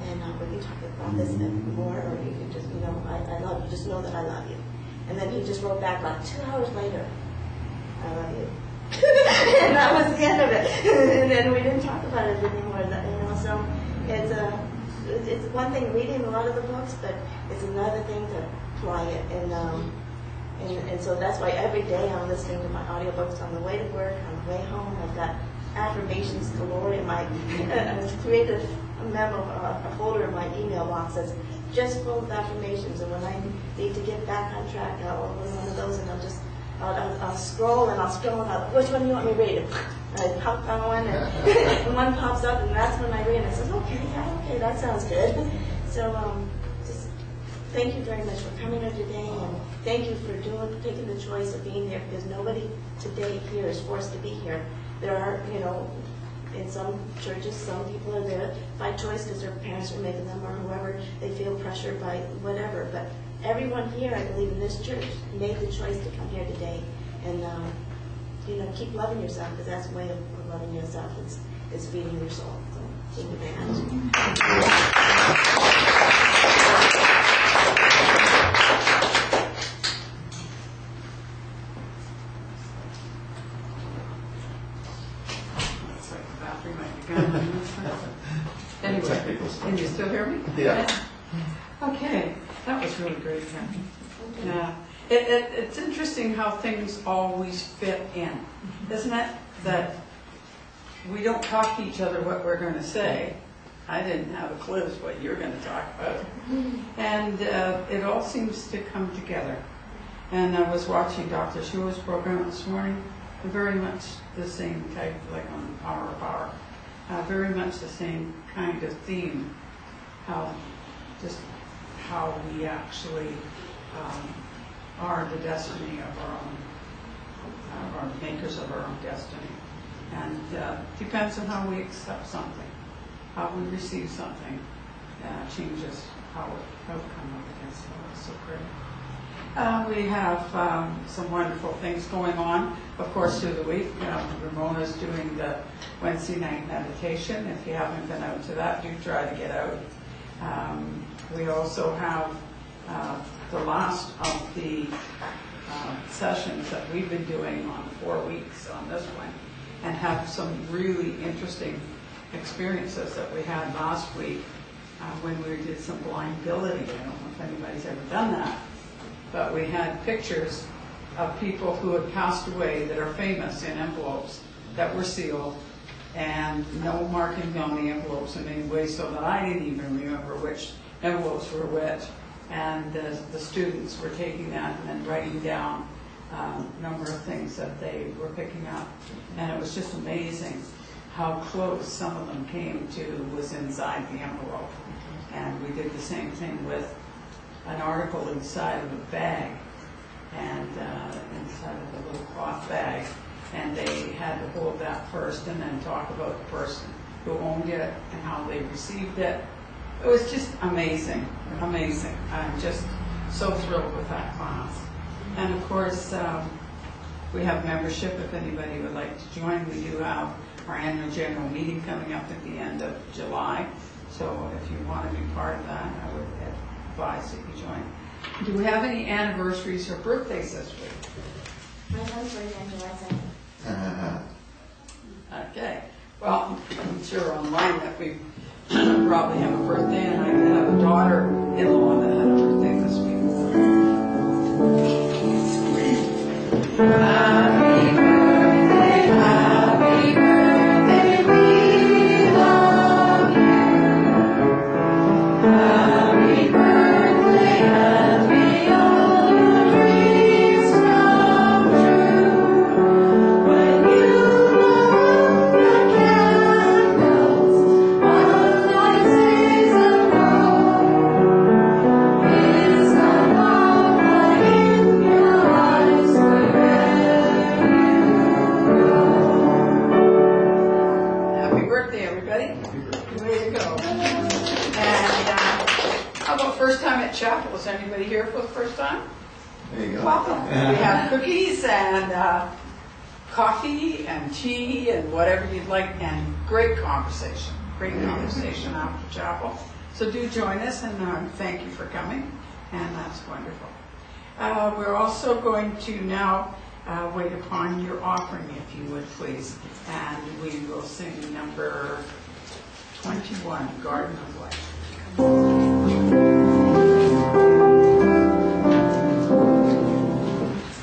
And we can talk about this more, or you can just, I love you. Just know that I love you. And then he just wrote back like 2 hours later, I love you. And that was the end of it. And then we didn't talk about it anymore. So it's one thing reading a lot of the books, but it's another thing to apply it. And so that's why every day I'm listening to my audiobooks on the way to work, on the way home. I've got affirmations galore in my, I've created a memo, a folder in my email box that's just full of affirmations. And when I need to get back on track, I'll open one of those, and I'll scroll, and which one do you want me to read? I popped on one, and one pops up, and that's when I read. I said, okay, that sounds good. So just thank you very much for coming here today, and thank you for taking the choice of being here, because nobody today here is forced to be here. There are, in some churches, some people are there by choice because their parents are making them, or whoever, they feel pressured by whatever. But everyone here, I believe, in this church made the choice to come here today. And, keep loving yourself, because that's a way of loving yourself. It's feeding your soul. So, take advantage.
Anyway, can you still hear me?
Yeah.
Okay, that was really great, Kathy. Yeah, it's interesting how things always fit in, isn't it? That we don't talk to each other what we're going to say. I didn't have a clue what you're going to talk about. And it all seems to come together. And I was watching Dr. Schuler's program this morning, very much the same type, like on Power of Power. Very much the same kind of theme, how we actually are the destiny of our makers of our own destiny. And depends on how we accept something, how we receive something, changes how it come up against us. So great. We have some wonderful things going on, of course, through the week. Ramona's doing the Wednesday night meditation. If you haven't been out to that, do try to get out. We also have the last of the sessions that we've been doing on 4 weeks on this one, and have some really interesting experiences that we had last week when we did some blind building. I don't know if anybody's ever done that, but we had pictures of people who had passed away that are famous in envelopes that were sealed, and no marking on the envelopes in any way, so that I didn't even remember which envelopes were which. And the students were taking that and then writing down a number of things that they were picking up. And it was just amazing how close some of them came to was inside the envelope. And we did the same thing with an article inside of a bag, and inside of a little cloth bag. And they had to hold that first and then talk about the person who owned it and how they received it. It was just amazing, amazing. I'm just so thrilled with that class. And of course, we have membership if anybody would like to join. We do have our annual general meeting coming up at the end of July. So if you want to be part of that, I would advise that you join. Do we have any anniversaries or birthdays this week?
My son's birthday on July 2nd.
Okay. Well, I'm sure online that we probably have a birthday, and I have a daughter-in-law that had a birthday this week. Happy birthday, happy birthday, we love you. Happy birthday, and may all your dreams come true. When you blow the candles of life's season roll, it's the love light in your eyes wherever you go. Happy birthday, everybody. Way to go. And how about first time at chapel? Is anybody here for the first time?
There you go.
Welcome. We have cookies and coffee and tea and whatever you'd like, and great conversation. Great conversation after chapel. So do join us, and thank you for coming, and that's wonderful. We're also going to now wait upon your offering, if you would please, and we will sing number 21, Garden of Life.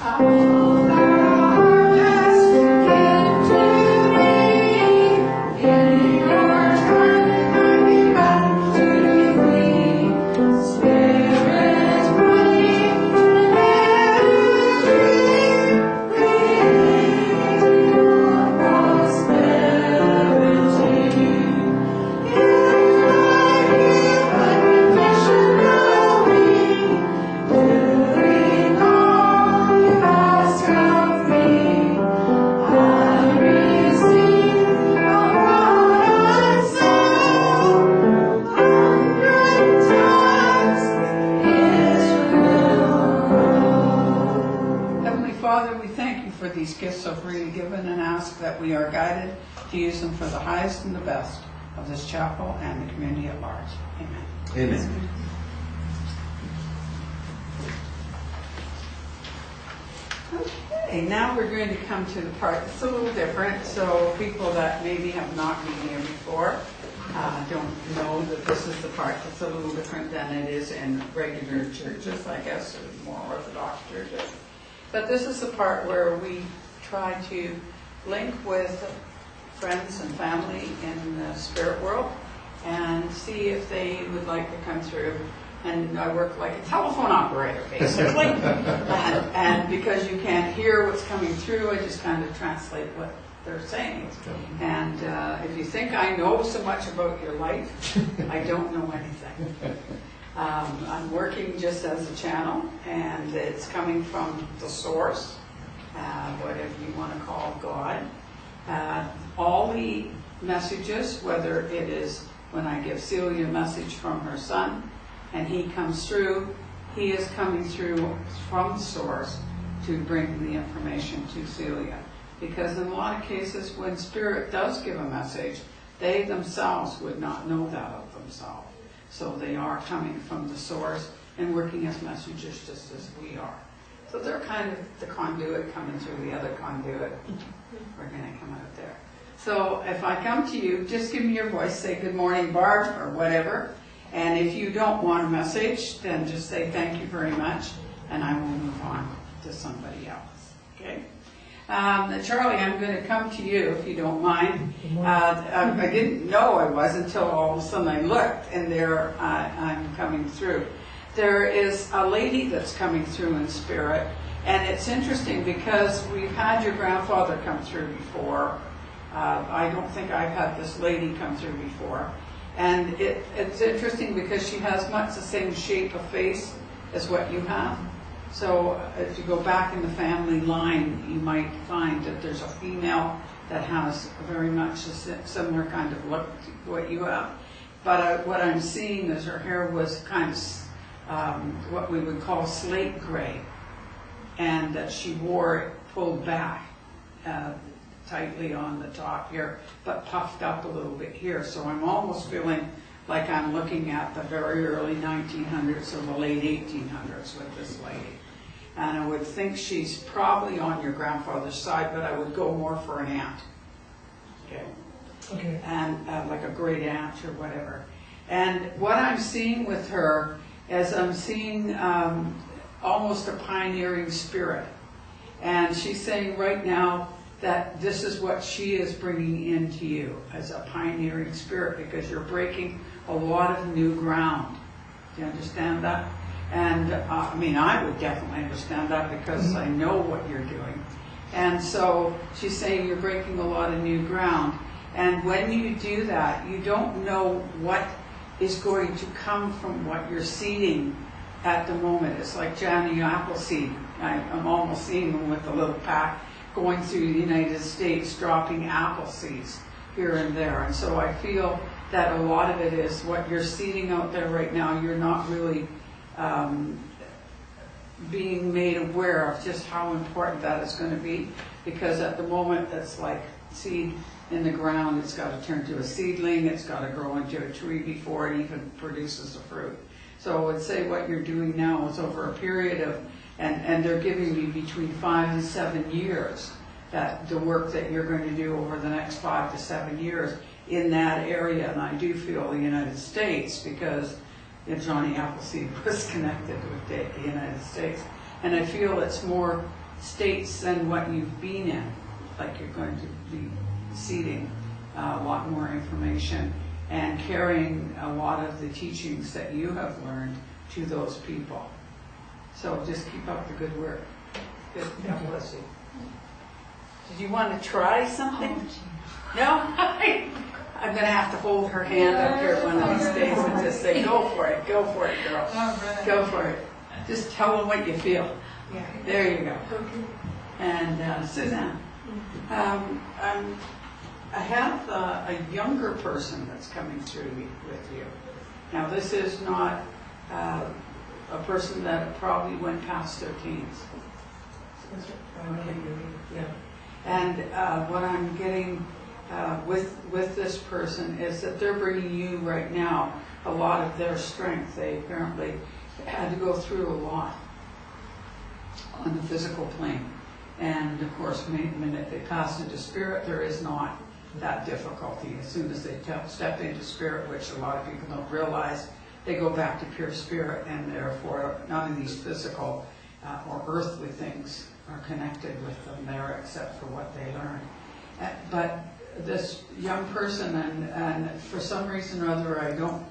Prosperity. these gifts are freely given, and ask that we are guided to use them for the highest and the best of this chapel and the community at large. Amen.
Amen.
Okay, now we're going to come to the part that's a little different. So people that maybe have not been here before don't know that this is the part that's a little different than it is in regular churches, I guess, or more Orthodox churches. But this is the part where we try to link with friends and family in the spirit world and see if they would like to come through. And I work like a telephone operator, basically. and because you can't hear what's coming through, I just kind of translate what they're saying. And if you think I know so much about your life, I don't know anything. I'm working just as a channel, and it's coming from the source, whatever you want to call God. All the messages, whether it is when I give Celia a message from her son, and he comes through, he is coming through from the source to bring the information to Celia. Because in a lot of cases, when Spirit does give a message, they themselves would not know that of themselves. So they are coming from the source and working as messengers just as we are. So they're kind of the conduit coming through the other conduit. We're going to come out there. So if I come to you, just give me your voice, say good morning, Barb, or whatever. And if you don't want a message, then just say thank you very much, and I will move on to somebody else. Okay? Charlie, I'm going to come to you if you don't mind. I didn't know I was until all of a sudden I looked, and there I'm coming through. There is a lady that's coming through in spirit, and it's interesting because we've had your grandfather come through before. I don't think I've had this lady come through before. And it's interesting because she has much the same shape of face as what you have. So if you go back in the family line, you might find that there's a female that has very much a similar kind of look to what you have. But what I'm seeing is her hair was kind of what we would call slate gray, and that she wore it pulled back tightly on the top here, but puffed up a little bit here. So I'm almost feeling like I'm looking at the very early 1900s or the late 1800s with this lady. And I would think she's probably on your grandfather's side, but I would go more for an aunt. Okay.
Okay.
And like a great aunt or whatever. And what I'm seeing with her is I'm seeing almost a pioneering spirit. And she's saying right now that this is what she is bringing into you as a pioneering spirit, because you're breaking a lot of new ground. Do you understand that? And I mean, I would definitely understand that because I know what you're doing. And so she's saying you're breaking a lot of new ground. And when you do that, you don't know what is going to come from what you're seeding at the moment. It's like Johnny Appleseed. I'm almost seeing them with a little pack going through the United States, dropping apple seeds here and there. And so I feel that a lot of it is what you're seeding out there right now. You're not really being made aware of just how important that is going to be, because at the moment it's like seed in the ground. It's got to turn to a seedling. It's got to grow into a tree before it even produces a fruit. So I would say what you're doing now is over a period of, and they're giving you between 5 and 7 years, that the work that you're going to do over the next 5 to 7 years in that area. And I do feel the United States, because Johnny Appleseed was connected with the United States. And I feel it's more states than what you've been in. Like you're going to be seeding a lot more information and carrying a lot of the teachings that you have learned to those people. So just keep up the good work. Good. God bless you. Did you want to try something? No? I'm going to have to hold her hand up here one of these days and just say, go for it, girl. Go for it. Just tell them what you feel. There you go. And Suzanne, I have a younger person that's coming through with you. Now, this is not a person that probably went past their teens. Okay. Yeah. And what I'm getting with this person is that they're bringing you right now a lot of their strength. They apparently had to go through a lot on the physical plane. And of course, when they pass into spirit, there is not that difficulty. As soon as they step into spirit, which a lot of people don't realize, they go back to pure spirit, and therefore none of these physical or earthly things are connected with them there except for what they learn. But this young person, and for some reason or other, I don't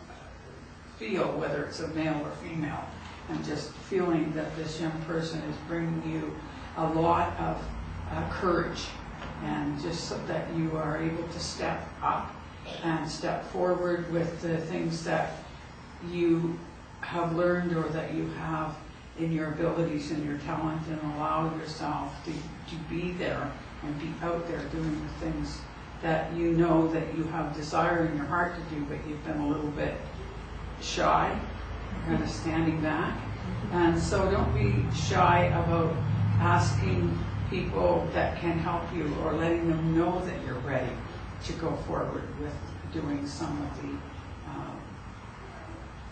feel whether it's a male or female. I'm just feeling that this young person is bringing you a lot of courage, and just so that you are able to step up and step forward with the things that you have learned or that you have in your abilities and your talent, and allow yourself to be there and be out there doing the things that you know that you have desire in your heart to do, but you've been a little bit shy, kind of standing back. And so don't be shy about asking people that can help you, or letting them know that you're ready to go forward with doing some of the,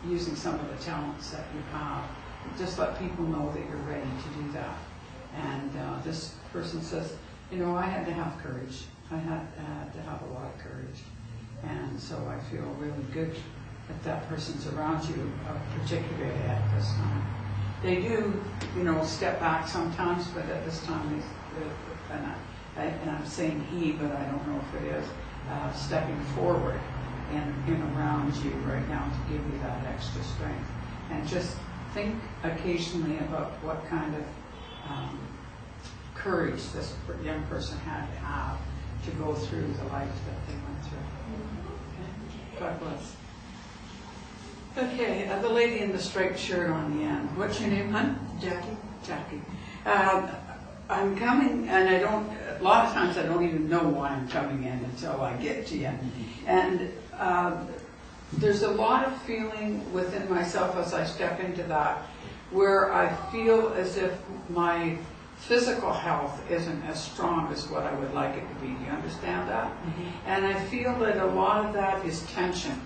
using some of the talents that you have. Just let people know that you're ready to do that. And this person says, you know, I had to have courage. I had to have a lot of courage. And so I feel really good that that person's around you, particularly at this time. They do, you know, step back sometimes, but at this time, and I'm saying he, but I don't know if it is, stepping forward and around you right now to give you that extra strength. And just think occasionally about what kind of courage this young person had to have to go through the life that they went through. Okay? God bless. Okay, the lady in the striped shirt on the end. What's your name, hon?
Jackie?
Jackie. I'm coming, and I don't, a lot of times I don't even know why I'm coming in until I get to you. And there's a lot of feeling within myself as I step into that, where I feel as if my physical health isn't as strong as what I would like it to be. Do you understand that? Mm-hmm. And I feel that a lot of that is tension.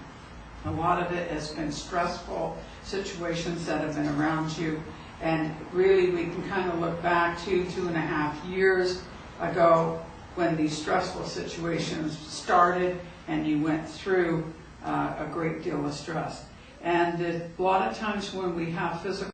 A lot of it has been stressful situations that have been around you. And really, we can kind of look back 2.5 years ago when these stressful situations started and you went through a great deal of stress. And a lot of times when we have physical